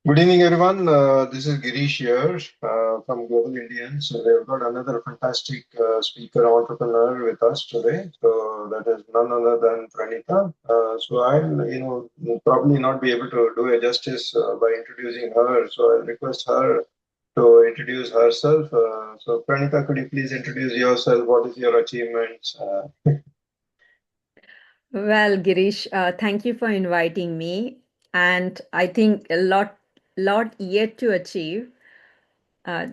Good evening, everyone. This is Girish here from Global Indians. So we've got another fantastic speaker entrepreneur with us today. So that is none other than Pranita. So I'll, probably not be able to do a justice by introducing her. So I'll request her to introduce herself. So Pranita, could you please introduce yourself? What is your achievements? Well, Girish, thank you for inviting me. And I think a lot yet to achieve. Uh,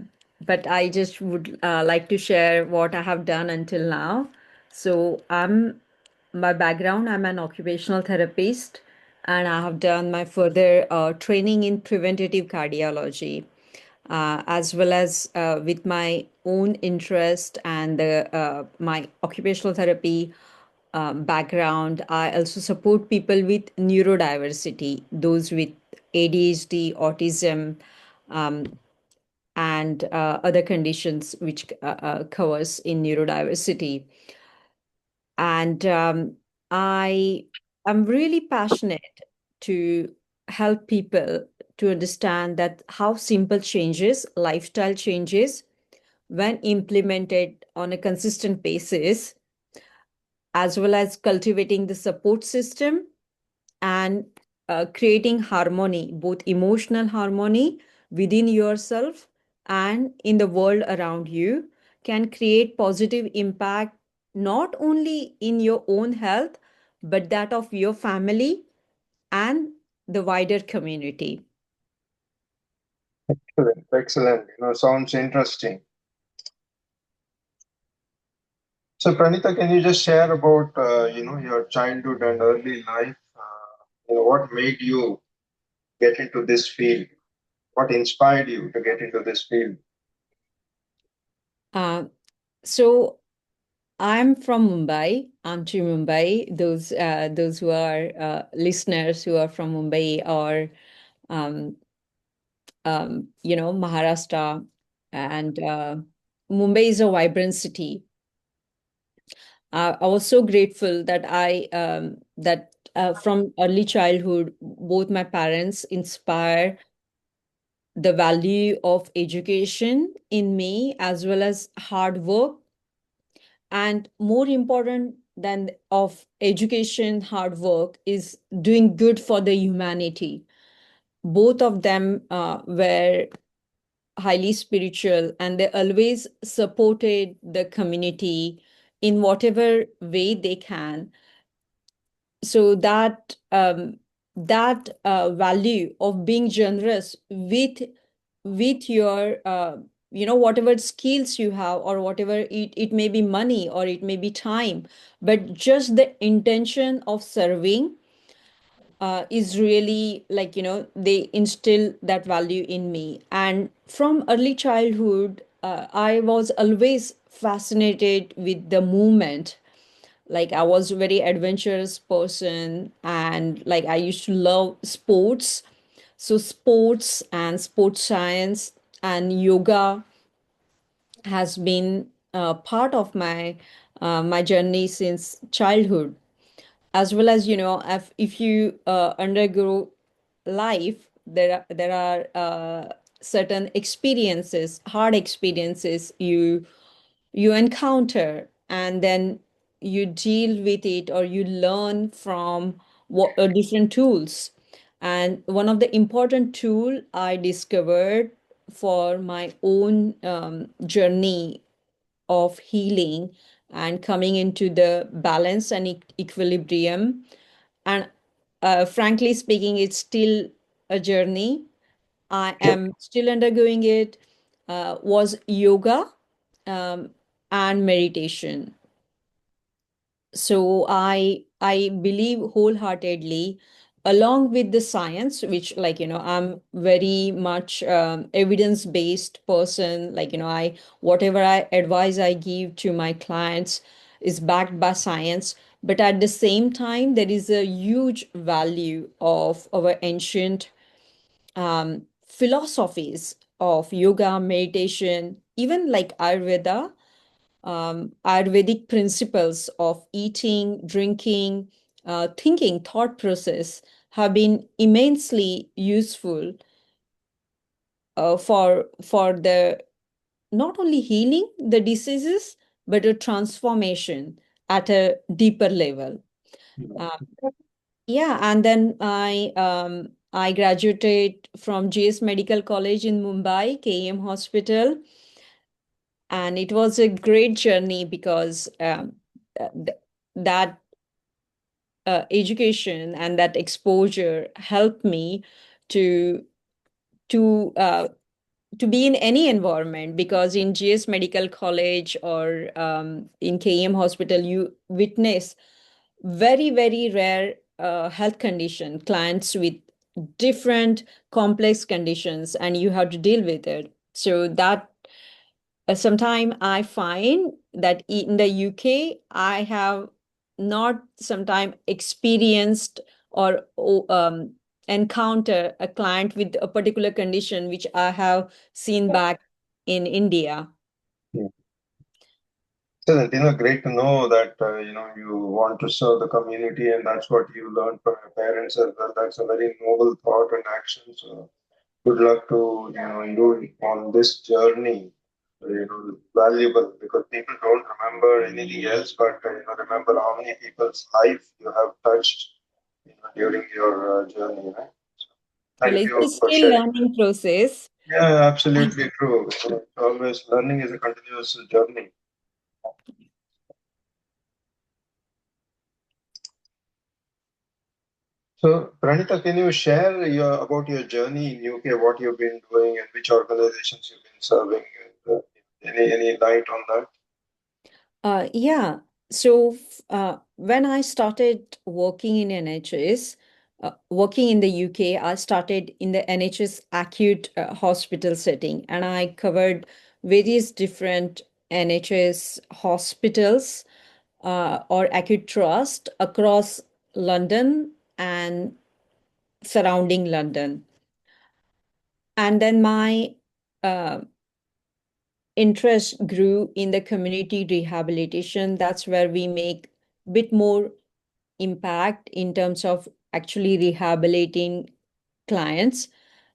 but I just would like to share what I have done until now. So my background, I'm an occupational therapist, and I have done my further training in preventative cardiology, as well as with my own interest and my occupational therapy background. I also support people with neurodiversity, those with ADHD, autism, um, and other conditions which covers in neurodiversity. And I am really passionate to help people to understand that how simple changes, lifestyle changes, when implemented on a consistent basis, as well as cultivating the support system and creating harmony, both emotional harmony within yourself and in the world around you, can create positive impact not only in your own health, but that of your family and the wider community. Excellent, excellent. Sounds interesting. So, Pranita, can you just share about your childhood and early life? What made you get into this field? What inspired you to get into this field? Uh, so I'm from Mumbai. I'm to Mumbai. Those who are listeners who are from Mumbai or um, Maharashtra, and Mumbai is a vibrant city. I was so grateful that from early childhood, both my parents inspire the value of education in me as well as hard work, and more important than of education, hard work is doing good for the humanity. Both of them were highly spiritual, and they always supported the community in whatever way they can. So that value of being generous with your whatever skills you have, or whatever it may be, money or it may be time, but just the intention of serving is really, like, they instill that value in me. And from early childhood, I was always fascinated with the movement. Like, I was a very adventurous person, and like I used to love sports. So sports and sports science and yoga has been part of my journey since childhood. As well as, if you undergo life, there are certain experiences, hard experiences you encounter, and then you deal with it, or you learn from different tools. And one of the important tool I discovered for my own journey of healing and coming into the balance and equilibrium, and frankly speaking, it's still a journey. I am still undergoing it, was yoga um, and meditation. So I believe wholeheartedly, along with the science, which, like, I'm very much evidence based person. Like, I whatever I advice I give to my clients is backed by science. But at the same time, there is a huge value of our ancient philosophies of yoga, meditation, even like Ayurveda. Ayurvedic principles of eating, drinking, thinking, thought process have been immensely useful for the not only healing the diseases, but a transformation at a deeper level. Uh, yeah, and then I graduated from GS Medical College in Mumbai, KM Hospital, and it was a great journey because th- that education and that exposure helped me to to uh, to be in any environment, because in GS Medical College or in KM Hospital, you witness very rare health condition, clients with different complex conditions, and you have to deal with it. So that sometime I find that in the UK, I have not sometime experienced or encounter a client with a particular condition which I have seen back in India. Yeah. So, great to know that you want to serve the community, and that's what you learned from your parents as well. That's a very noble thought and action. So, good luck to you on this journey. Valuable because people don't remember anything else, but remember how many people's life you have touched during your journey. Right? So, Well, thank it's you for still sharing. learning process. Yeah, absolutely true. Always learning is a continuous journey. So, Pranita, can you share about your journey in UK, what you've been doing, and which organizations you've been serving, and any light on that? Yeah. So when I started working in NHS, working in the UK, I started in the NHS acute hospital setting, and I covered various different NHS hospitals or acute trust across London and surrounding London. And then my uh, interest grew in the community rehabilitation. That's where we make a bit more impact in terms of actually rehabilitating clients.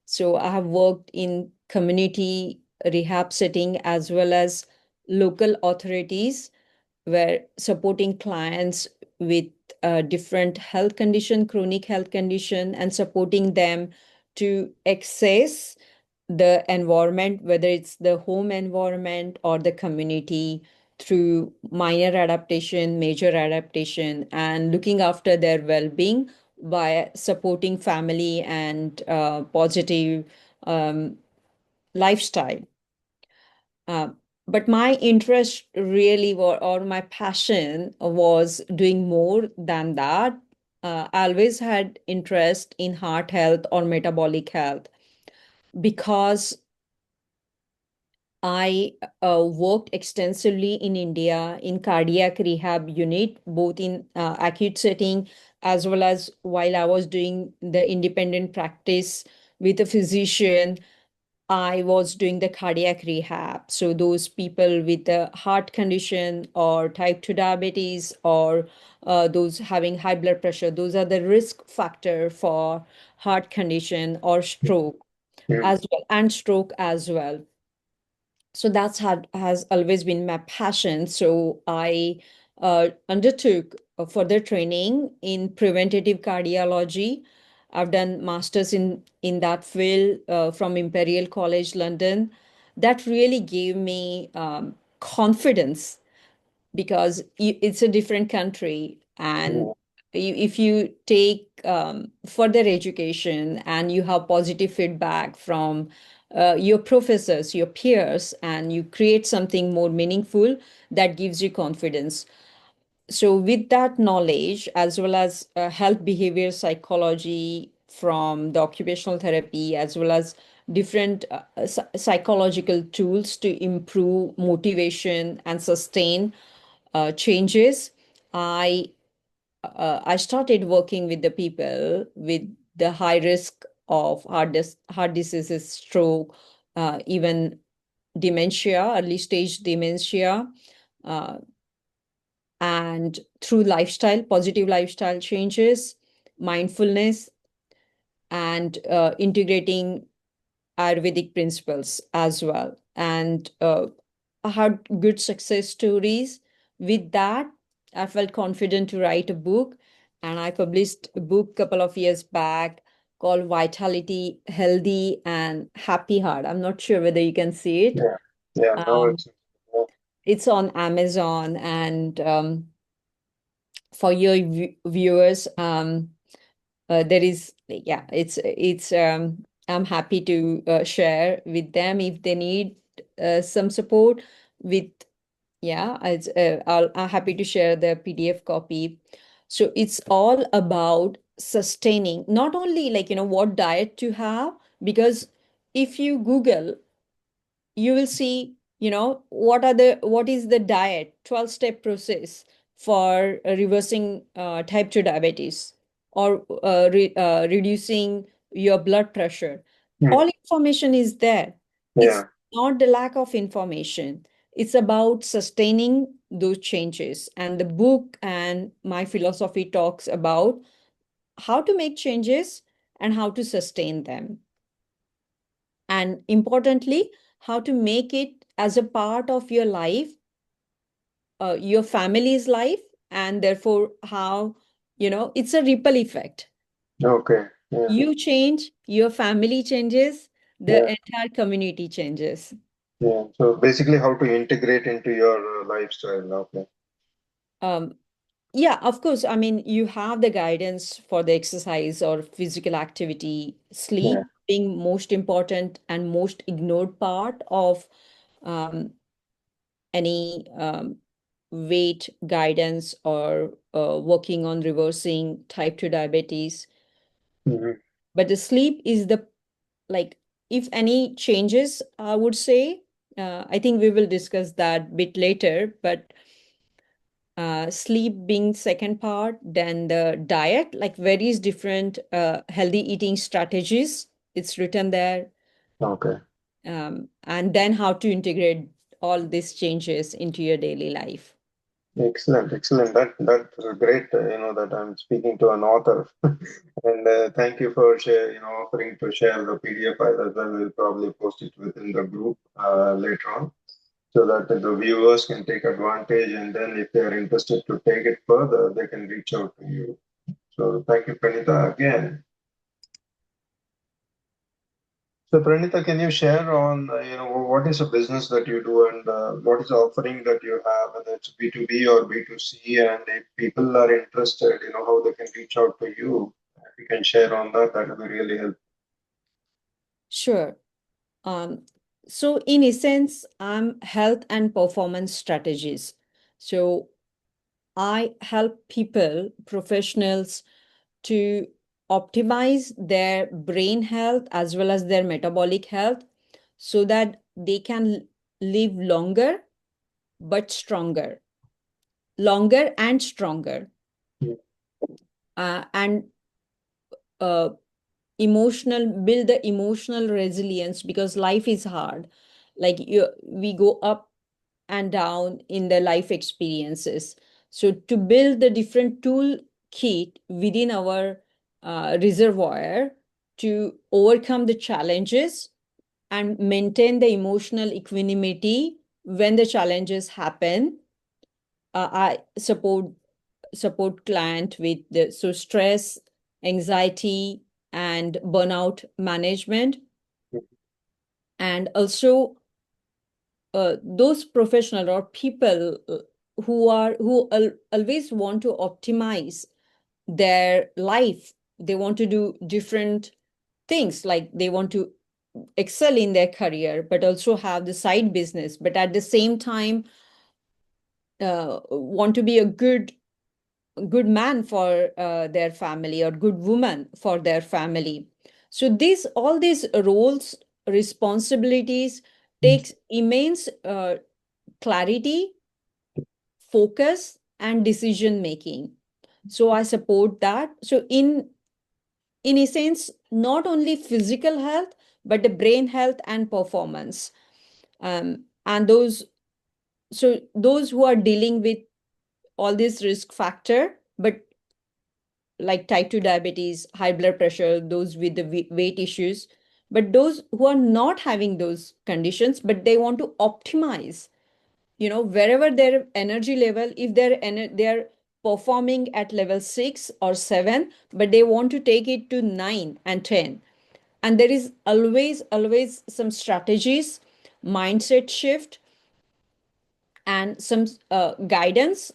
So I have worked in community rehab setting as well as local authorities, where supporting clients with different health condition, chronic health condition, and supporting them to access the environment, whether it's the home environment or the community, through minor adaptation, major adaptation, and looking after their well-being by supporting family and positive um, lifestyle. Uh, but my interest really or my passion was doing more than that. I always had interest in heart health or metabolic health because I worked extensively in India in cardiac rehab unit, both in acute setting as well as while I was doing the independent practice with a physician. I was doing the cardiac rehab. So those people with the heart condition or type 2 diabetes or those having high blood pressure, those are the risk factor for heart condition or stroke Mm, as well, and stroke as well. So that's had has always been my passion. So I undertook further training in preventative cardiology. I've done masters in that field from Imperial College London. That really gave me confidence, because it's a different country, and mm, if you take further education and you have positive feedback from your professors, your peers, and you create something more meaningful, that gives you confidence. So with that knowledge, as well as health behavior psychology from the occupational therapy, as well as different psychological tools to improve motivation and sustain changes, I I started working with the people with the high risk of heart diseases, stroke, even dementia, early stage dementia, uh, and through lifestyle, positive lifestyle changes, mindfulness, and integrating Ayurvedic principles as well. And I had good success stories with that. I felt confident to write a book, and I published a book couple of years back called Vitality, Healthy, and Happy Heart. I'm not sure whether you can see it. Yeah. Yeah. Now Um, it's on Amazon, and for your viewers, there is, yeah, it's I'm happy to share with them if they need some support with, yeah, I'm happy to share the PDF copy. So it's all about sustaining, not only like, what diet to have, because if you Google, you will see, what is the diet 12-step process for reversing type 2 diabetes, or reducing your blood pressure. Hmm. All information is there. It's Yeah. not the lack of information, it's about sustaining those changes. And the book and my philosophy talks about how to make changes and how to sustain them, and importantly, how to make it as a part of your life, your family's life, and therefore how, it's a ripple effect. Okay. Yeah. You change, your family changes, the Yeah. entire community changes. Yeah. So basically, how to integrate into your lifestyle. Okay. um, yeah, of course, I mean, you have the guidance for the exercise or physical activity, Yeah. sleep being most important and most ignored part of um, any weight guidance, or working on reversing type 2 diabetes. Hmm. But the sleep is the, like, if any changes, I would say, I think we will discuss that bit later, but sleep being second part, then the diet, like various different healthy eating strategies, it's written there, Okay. and then how to integrate all these changes into your daily life. Excellent, excellent. That's great. That I'm speaking to an author, and thank you for offering to share the PDF file as well. We'll probably post it within the group later on, so that the viewers can take advantage, and then if they are interested to take it further, they can reach out to you. So thank you, Pranita, again. So, Pranita, can you share on what is a business that you do, and what is the offering that you have, whether it's B2B or B2C, and if people are interested, how they can reach out to you. If you can share on that, that would be really helpful. Sure. Um, so in essence, I'm health and performance strategies. So I help people, professionals, to optimize their brain health as well as their metabolic health, so that they can live but stronger, longer and stronger, Mm. and uh, build the emotional resilience, because life is hard. Like, we go up and down in the life experiences. So to build the different tool kit within our reservoir to overcome the challenges and maintain the emotional equanimity when the challenges happen. I support client with the so stress, anxiety, and burnout management, and also those professional or people who always want to optimize their life. They want to do different things, like they want to excel in their career but also have the side business, but at the same time want to be a good man for their family, or good woman for their family. So these all these roles, responsibilities, takes immense clarity, focus, and decision making. So I support that. So in essence, not only physical health, but the brain health and performance. And those who are dealing with all this risk factor, but like type 2 diabetes, high blood pressure, those with the weight issues, But those who are not having those conditions, but they want to optimize, wherever their energy level, if they're performing at level 6 or 7, but they want to take it to 9 and 10. And there is always some strategies, mindset shift, and some guidance,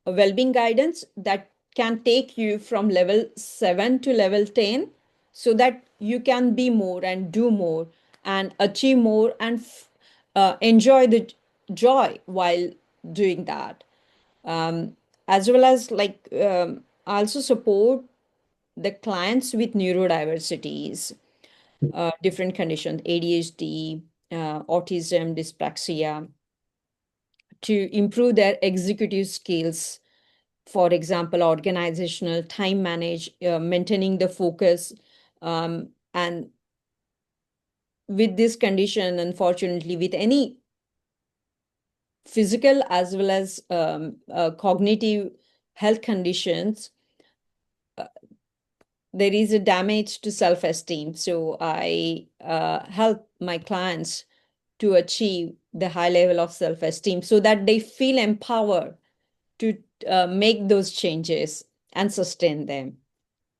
well-being guidance that can take you from level 7 to level 10, so that you can be more and do more and achieve more and enjoy the joy while doing that. um, as well as I also support the clients with neurodiversities, different conditions, ADHD, autism, dyslexia, to improve their executive skills. For example, organizational time manage, maintaining the focus. And with this condition, unfortunately, with any physical as well as cognitive health conditions, there is a damage to self-esteem. So I help my clients to achieve the high level of self-esteem so that they feel empowered to make those changes and sustain them.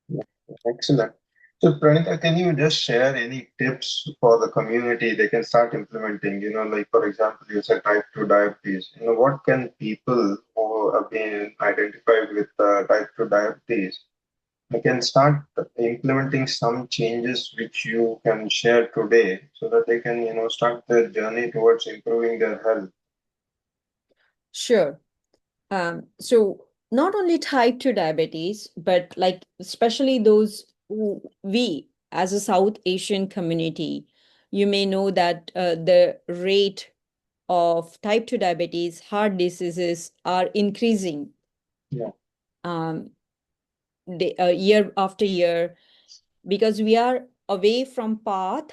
Yeah, excellent. So, Pranita, can you just share any tips for the community they can start implementing? Like for example, you said type 2 diabetes. What can people who have been identified with type 2 diabetes, they can start implementing some changes which you can share today so that they can, start their journey towards improving their health. Sure. So not only type 2 diabetes, but like especially those who we as a South Asian community, you may know that the rate of type 2 diabetes, heart diseases are increasing, Yeah, um, year after year, because we are away from path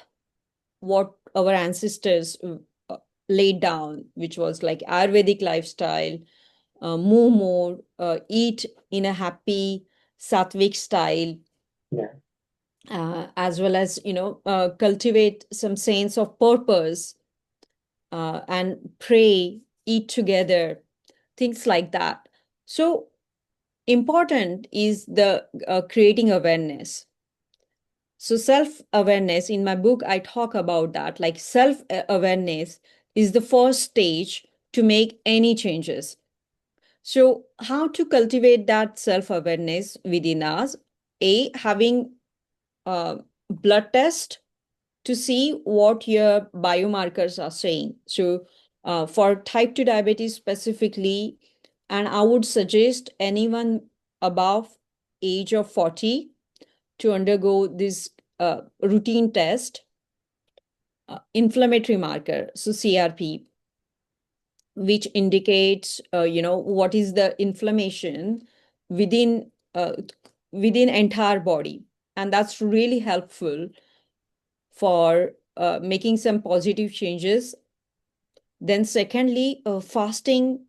what our ancestors laid down, which was like Ayurvedic lifestyle, move more, eat in a happy sattvic style, yeah, as well as cultivate some sense of purpose, and pray, eat together, things like that. So important is the creating awareness. So self awareness, in my book I talk about that, like self awareness is the first stage to make any changes. So, how to cultivate that self awareness within us? A, having a blood test to see what your biomarkers are saying. So, for type 2 diabetes specifically, and I would suggest anyone above age of 40 to undergo this routine test, inflammatory marker, so CRP, which indicates what is the inflammation within within entire body, and that's really helpful for making some positive changes. Then secondly, fasting,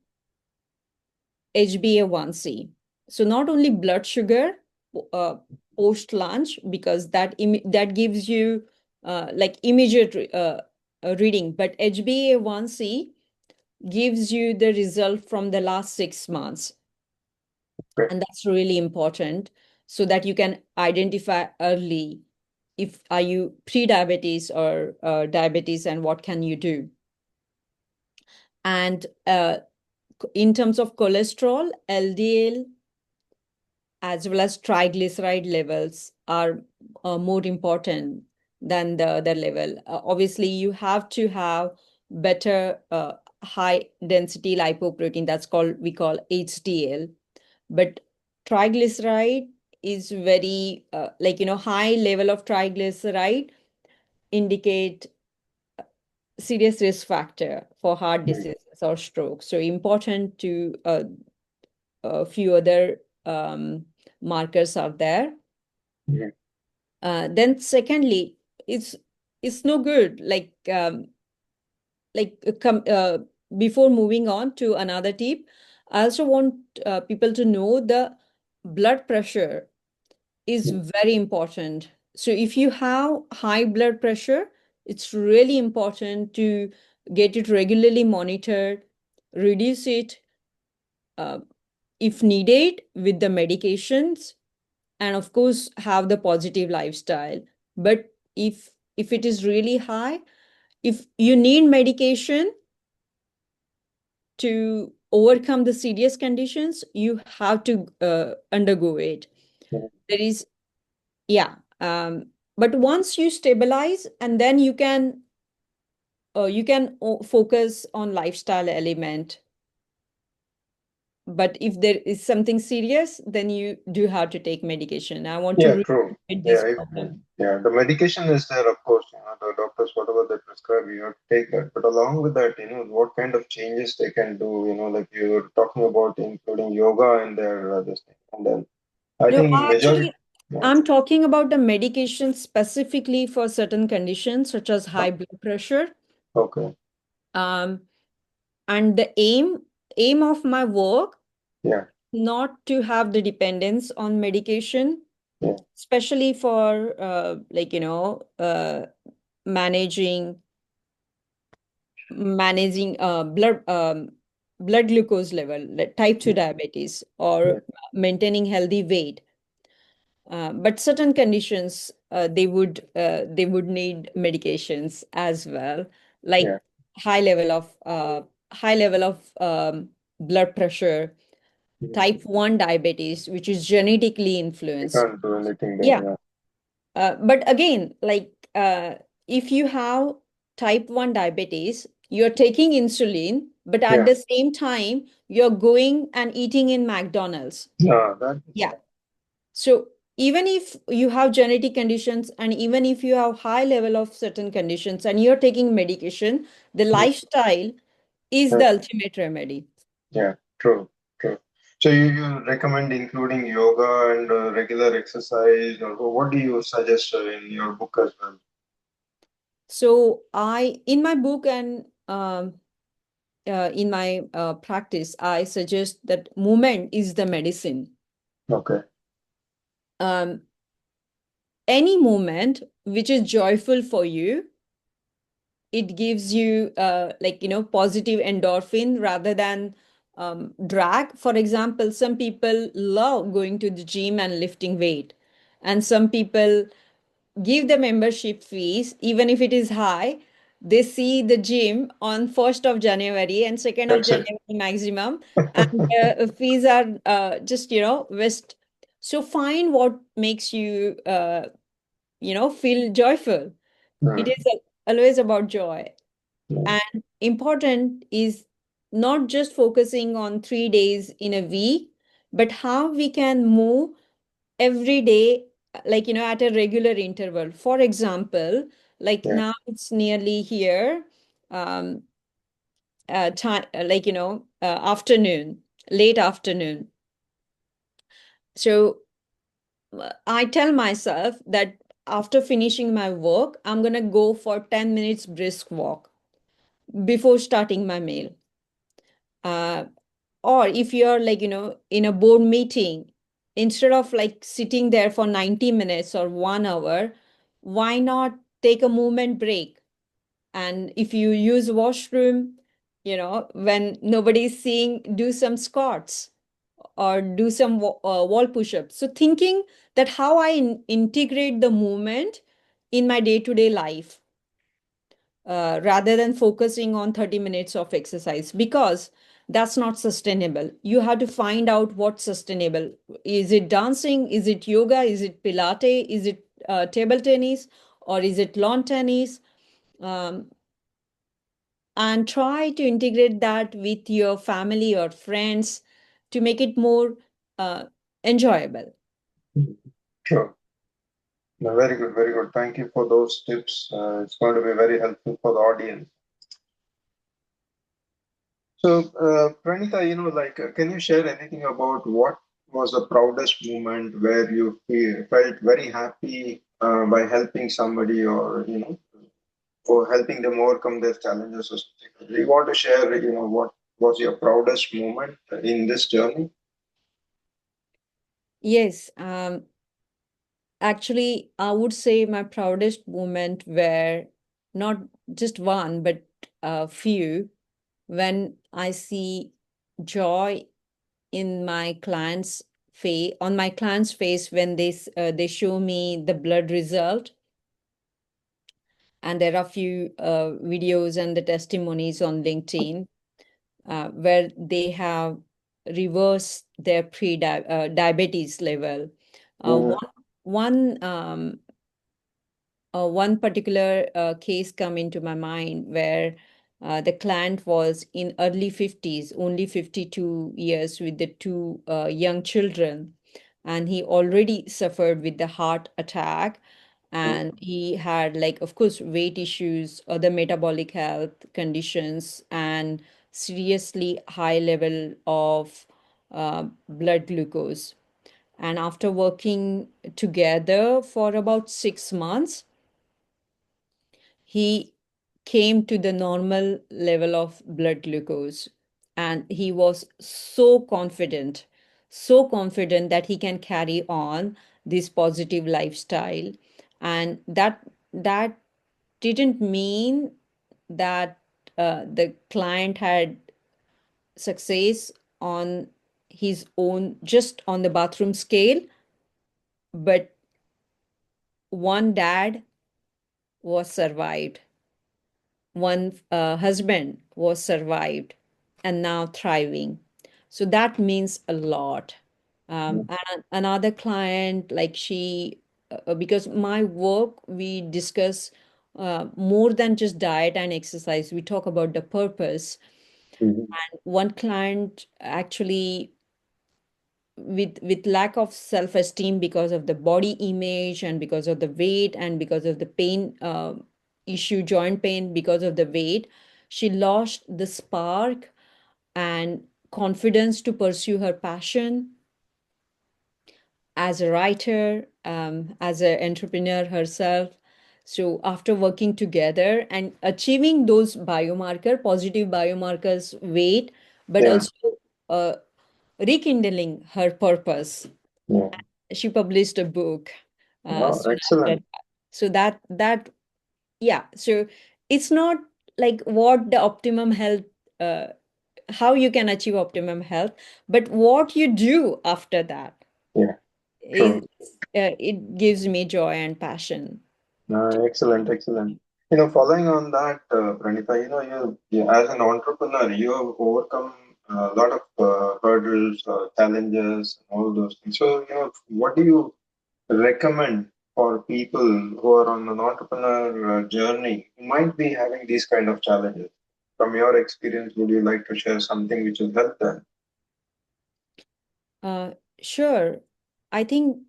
HbA1c, so not only blood sugar uh, post lunch, because that gives you like immediate reading, but HbA1c gives you the result from the last 6 months. great. And that's really important, so that you can identify early if are you pre-diabetes or diabetes, and what can you do. And in terms of cholesterol, LDL as well as triglyceride levels are more important than the other level. Obviously, you have to have better high density lipoprotein, that's called, we call HDL. But triglyceride is very high level of triglyceride indicate serious risk factor for heart Mm, diseases or stroke. So important to a few other markers are there. mm, Then secondly, it's it's no good like come before moving on to another tip, I also want people to know the blood pressure is mm, very important. So if you have high blood pressure, it's really important to get it regularly monitored, reduce it uh, if needed with the medications, and of course have the positive lifestyle. But if it is really high, if you need medication to overcome the serious conditions, you have to undergo it. Mhm. There is, yeah. But once you stabilize, and then you can focus on lifestyle element. But if there is something serious, then you do have to take medication. I want to Yeah, true. relieve Yeah, this if, problem. yeah, the medication is there, of course, the doctors, whatever they prescribe, you have to take that. But along with that, what kind of changes they can do, like you were talking about, including yoga and their this thing. And then I No, think majority, actually, yeah, I'm talking about the medication specifically for certain conditions, such as oh, high blood pressure. okay, Um, and the aim of my work, yeah, not to have the dependence on medication, yeah, especially for managing blood glucose level, like type 2 diabetes, yeah, or maintaining healthy weight. But certain conditions, they would need medications as well, yeah. like high level of high level of blood pressure, Mhm. type 1 diabetes, which is genetically You influenced. can't do anything there, Yeah. yeah, But again, if you have type 1 diabetes, you're taking insulin, but at yeah, the same time, you're going and eating in McDonald's. that is, Yeah. So even if you have genetic conditions, and even if you have high level of certain conditions and you're taking medication, the yeah, lifestyle is yeah, the ultimate remedy. yeah, true, true. So you recommend including yoga and regular exercise, or what do you suggest in your book as well? So in my book, and in my practice, I suggest that movement is the medicine. Okay, Um, any movement which is joyful for you, it gives you positive endorphin rather than drag. For example, some people love going to the gym and lifting weight, and some people give the membership fees even if it is high. They see the gym on 1st of January and 2nd of that's it. January maximum, and fees are just west. So find what makes you feel joyful. It Mm, is always about joy. mm, And important is not just focusing on 3 days in a week, but how we can move every day, at a regular interval. For example, like yeah, now it's nearly here, um, time, afternoon, late afternoon. So I tell myself that after finishing my work, I'm going to go for 10 minutes brisk walk before starting my meal. Uh, or if you're in a board meeting, instead of like sitting there for 90 minutes or 1 hour, why not take a movement break? And if you use washroom, when nobody's seeing, do some squats or do some wall push-ups. So thinking that how I integrate the movement in my day-to-day life, rather than focusing on 30 minutes of exercise, because that's not sustainable. You have to find out what's sustainable. Is it dancing? Is it yoga? Is it Pilates? Is it table tennis? Or is it lawn tennis? Um, and try to integrate that with your family or friends to make it more uh, enjoyable. mm. Sure. No, very good, very good. Thank you for those tips. It's going to be very helpful for the audience. So, Pranita, can you share anything about what was the proudest moment where you felt very happy by helping somebody, or or helping them overcome their challenges or something? Do you want to share, what was your proudest moment in this journey? Yes. Actually, I would say my proudest moment were not just one, but a few, when I see joy in my clients' face, on my clients' face when they show me the blood result, and there are few videos and the testimonies on LinkedIn where they have reversed their diabetes level. Mm, One particular case come into my mind where the client was in early 50s, only 52 years, with the two young children, and he already suffered with the heart attack, mm, and he had, like, of course, weight issues, other metabolic health conditions, and seriously high level of blood glucose. And after working together for about 6 months, he came to the normal level of blood glucose, and he was so confident that he can carry on this positive lifestyle. And that didn't mean that the client had success on his own, just on the bathroom scale, but one dad was survived, one husband was survived and now thriving. So that means a lot. mm, And another client, like she, because my work, we discuss more than just diet and exercise. We talk about the purpose. mhm. And one client actually, with lack of self-esteem because of the body image and because of the weight and because of the pain issue, joint pain because of the weight, she lost the spark and confidence to pursue her passion as a writer, as an entrepreneur herself. So after working together and achieving those positive biomarkers, weight, but Yeah, also uh, rekindling her purpose, yeah. she published a book Wow, soon after excellent. that. So that yeah, so it's not like what the optimum health, uh, how you can achieve optimum health, but what you do after that Yeah, is, true. it gives me joy and passion. Excellent, excellent. Following on that, Pranita, as an entrepreneur, you have overcome a lot of hurdles, challenges, all those things. So, what do you recommend for people who are on an entrepreneur journey who might be having these kind of challenges? From your experience, would you like to share something which will help them? uh, sure. I think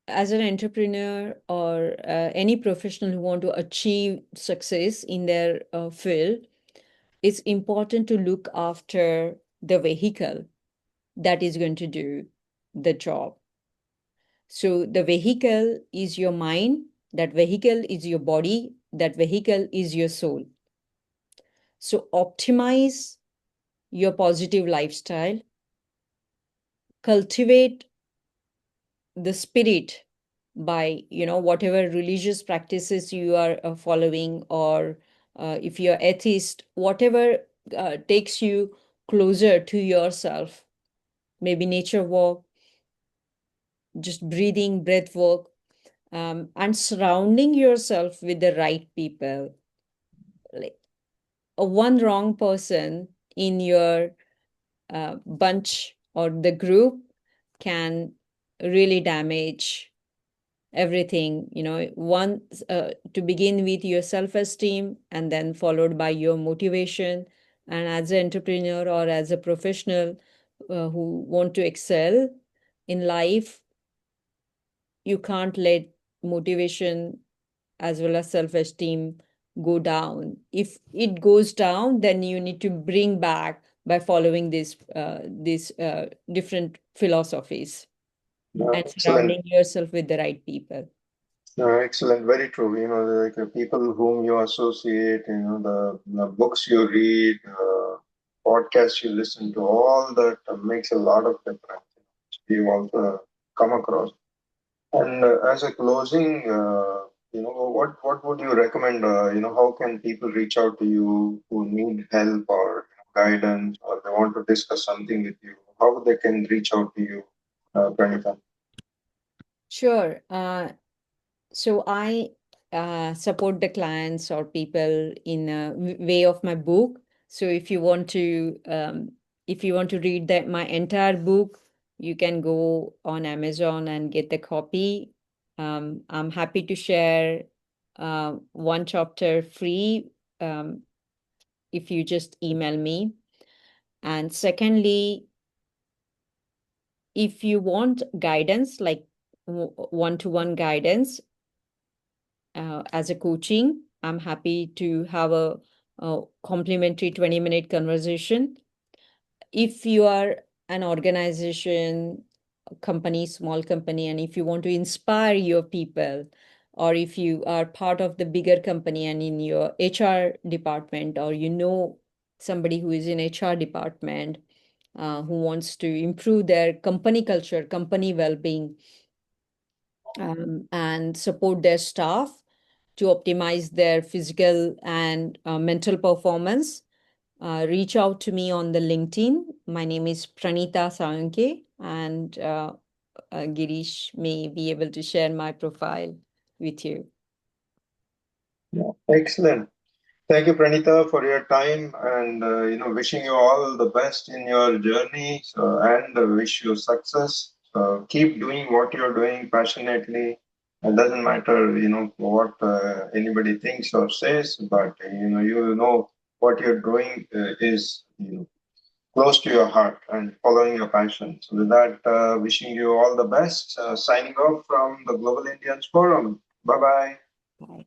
as an entrepreneur or any professional who want to achieve success in their field, it's important to look after the vehicle that is going to do the job. So the vehicle is your mind, that vehicle is your body, that vehicle is your soul. So optimize your positive lifestyle, cultivate the spirit by, whatever religious practices you are following, or if you're atheist, whatever takes you closer to yourself, maybe nature walk, just breathing, breath work, and surrounding yourself with the right people. Like one wrong person in your bunch or the group can really damage everything. One, to begin with your self-esteem, and then followed by your motivation. And as an entrepreneur or as a professional who want to excel in life, you can't let motivation as well as self-esteem go down. If it goes down, then you need to bring back by following these different philosophies and Excellent. surrounding yourself with the right people. Excellent, very true. Like people whom you associate, the books you read, podcasts you listen to, all that makes a lot of difference. We've also come across. And as a closing, what would you recommend? How can people reach out to you who need help or guidance, or they want to discuss something with you? How they can reach out to you, Pranita? Sure. So I support the clients or people in a way of my book. So if you want to read that my entire book, you can go on Amazon and get the copy. I'm happy to share one chapter free um, if you just email me. And secondly, if you want guidance, like one-to-one guidance, as a coaching, I'm happy to have a complimentary 20-minute conversation. If you are an organization, a company, small company, and if you want to inspire your people, or if you are part of the bigger company and in your HR department, or somebody who is in HR department, who wants to improve their company culture, company well-being, and support their staff to optimize their physical and mental performance, reach out to me on the LinkedIn. My name is Pranita Salunke, and Girish may be able to share my profile with you. Yeah. Excellent. Thank you, Pranita, for your time, and wishing you all the best in your journey. So, and wish you success. So keep doing what you're doing passionately. It doesn't matter, what anybody thinks or says, but what you're doing is close to your heart and following your passion. So, with that, wishing you all the best. Signing off from the Global Indians Forum. Bye bye. Bye.